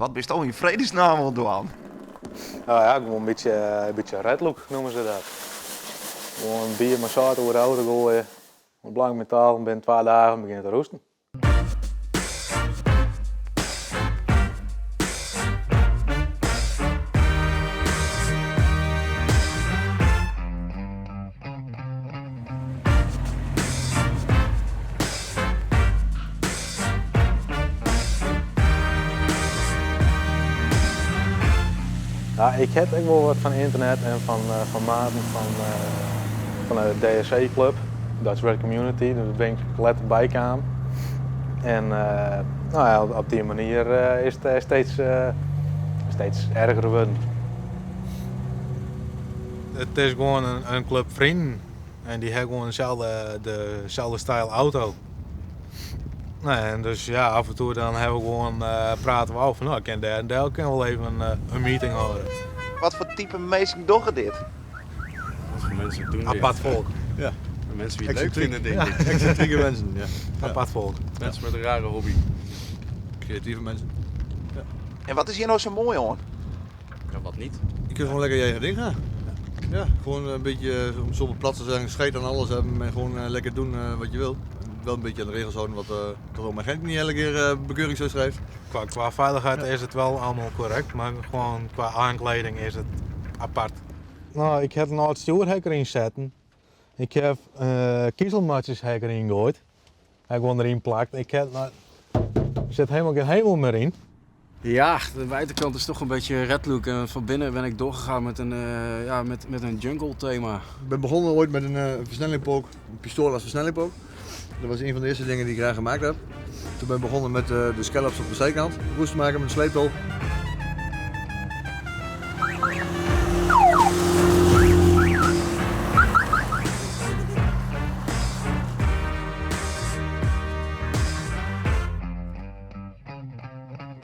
Wat bist al in vredesnaam wel doen? Nou ja, gewoon een beetje red look noemen ze dat. Gewoon een bier met zout over de auto gooien. Blank metaal, binnen 2 dagen begint te roesten. Ja, ik heb ook wel wat van internet en van maten van de DSC Club, Dutch Red Community, daar ben ik letterlijk bij kwam. En nou ja, op die manier is het steeds erger geworden. Het is gewoon een club vrienden en die hebben gewoon dezelfde stijl auto. Nee, en dus ja, af en toe dan hebben we gewoon praten we over. Nou, ik ken daar en daar kunnen we wel even een meeting houden. Wat voor type mensen doen dit? Wat voor mensen doen dit? Apart volk. Ja, mensen die het leuk vinden, denk ik. Excentrieke mensen, ja. Apart volk. Mensen met een rare hobby. Creatieve mensen. Ja. En wat is hier nou zo mooi aan? Ja, wat niet? Je kunt gewoon lekker je eigen ding gaan. Ja, gewoon een beetje, om zo op het plat te zeggen, scheet aan alles hebben en gewoon lekker doen wat je wil. Wel een beetje aan de regels houden wat de mijn agent niet elke keer bekeuring zo schrijft. Qua veiligheid is het wel allemaal correct, maar gewoon qua aankleding is het apart. Nou, ik heb een oud stuurhekker inzetten. Ik heb kiezelmatjes erin gegooid. Hij gewoon erin plakt. Ik zit helemaal geen hemel meer in. Ja, de buitenkant is toch een beetje red look en van binnen ben ik doorgegaan met een jungle thema. Ik ben begonnen ooit met een versnellingpook, een pistool als versnellingpook. Dat was een van de eerste dingen die ik graag gemaakt heb. Toen ben ik begonnen met de scallops op de zijkant, roest te maken met een sleeptol.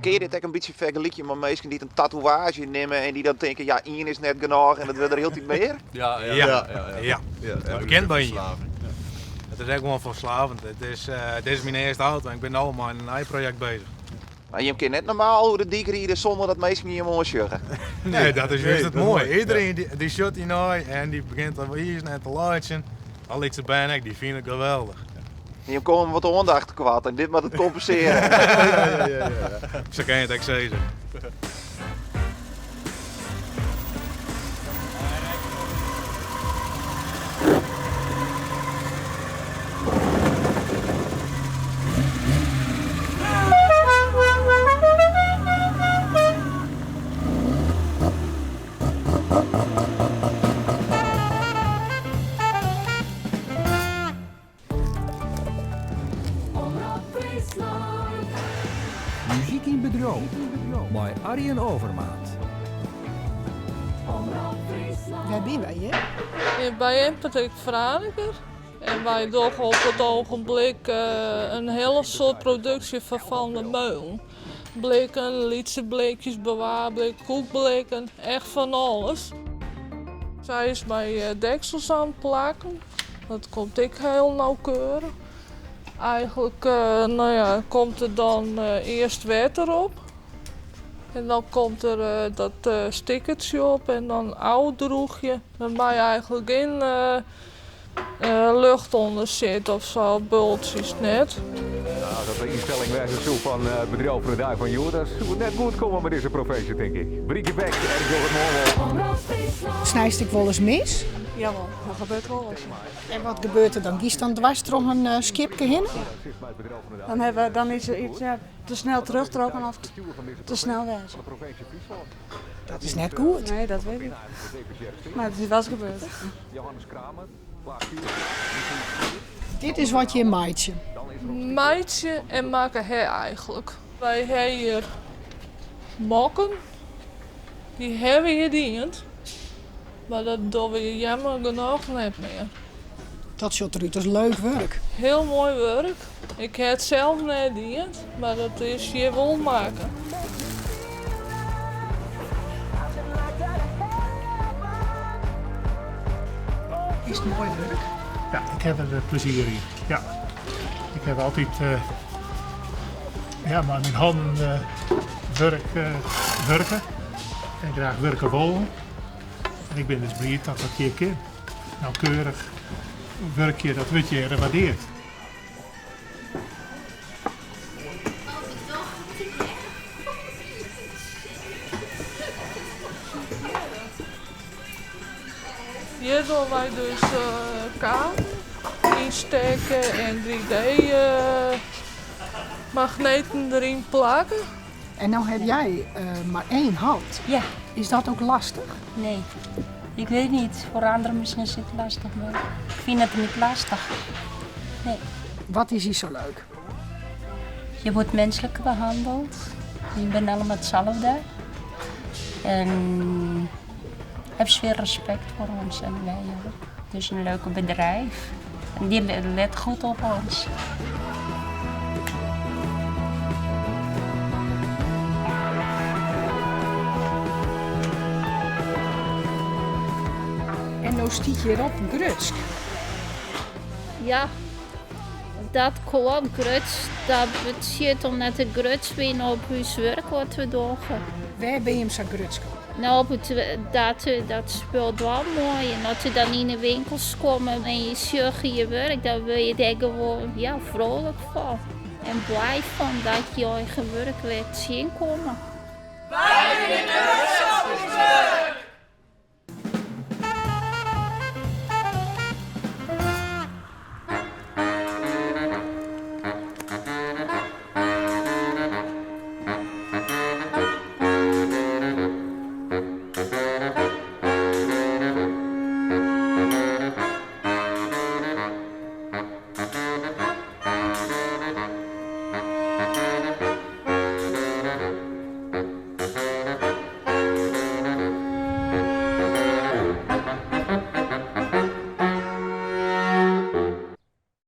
Kun je dit ook een beetje vergelijken met mensen die een tatoeage nemen en die dan denken, ja, één is net genoeg en dat wil er heel iets meer? Ja. Bekend ben je. Het is echt gewoon verslavend. Het is mijn eerste auto en ik ben al maar in een eigen project bezig. Maar je kunt net normaal hoe de dik rijden zonder dat mensen niet helemaal schuggen. Nee, dat is juist het mooie. Iedereen die shot die nou en die begint dan hier net te lachen. Al iets erbij, die vind ik geweldig. Je komt wat aandacht kwaad en dit moet het compenseren. Zo kan je het ook zeggen. Muziek in bedrijf, bij Arjen Overmaat. Waar ben wij, hè? Bij Empatheek Veronica. En wij doen op het ogenblik een hele soort productie van de meul. Blikken, liedsenblikjes, bewaarblikken, koekblikken, echt van alles. Zij is bij deksels aan het plakken. Dat komt ik heel nauwkeurig. Eigenlijk komt er dan eerst wet erop. En dan komt er dat stickertje op en dan oud droegje. Waarbij eigenlijk in lucht onder zit of zo, bultjes net. Nou, dat de instelling wijst zo van het bedrijf voor de dag van jou. Dat moet net goed komen met deze professie, denk ik. Brieke weg, erg door het morgen. Snijst ik wel eens mis? Jawel, dat gebeurt wel eens. En wat gebeurt er dan? Kies dan dwars door een skipje heen? Dan is er iets te snel terugtrokken of te snel wezen. Dat is net goed. Nee, dat weet ik. Maar het is wel eens gebeurd. Dit is wat je maatje. Meidje en maken hij eigenlijk. Wij hebben hier mokken. Die hebben we gediend. Maar dat doen we jammer genoeg niet meer. Dat ziet eruit als leuk werk. Heel mooi werk. Ik heb het zelf niet gediend, maar dat is je wel maken. Is het mooi werk? Ja, ik heb er plezier in. Ja. Ik heb altijd maar mijn handen werken. En graag werken wollen. En ik ben dus blij dat dat hier kan. Nauwkeurig werk je, dat wordt je gewaardeerd. Hier doen wij dus kaarten insteken en 3D magneten erin plakken. En nou heb jij maar 1 hand. Ja. Is dat ook lastig? Nee, ik weet niet. Voor anderen misschien is het lastig, maar ik vind het niet lastig. Nee. Wat is hier zo leuk? Je wordt menselijk behandeld. Je bent allemaal hetzelfde. En heb zeer respect voor ons en wij ook. Dus een leuke bedrijf. En die let goed op ons. En nou stiet je erop Grutsk. Ja, dat gewoon Grutsk. Dat betekent omdat de Grutsk weer op ons werk wat we doen. Waar ben je hem zo Grutsk? Nou, dat speelt wel mooi. En als je dan in de winkels komt en je zorgt je werk, dan wil je daar gewoon vrolijk van. En blij van dat je eigen werk weer zien komen. Wij willen Grutsk op ons werk!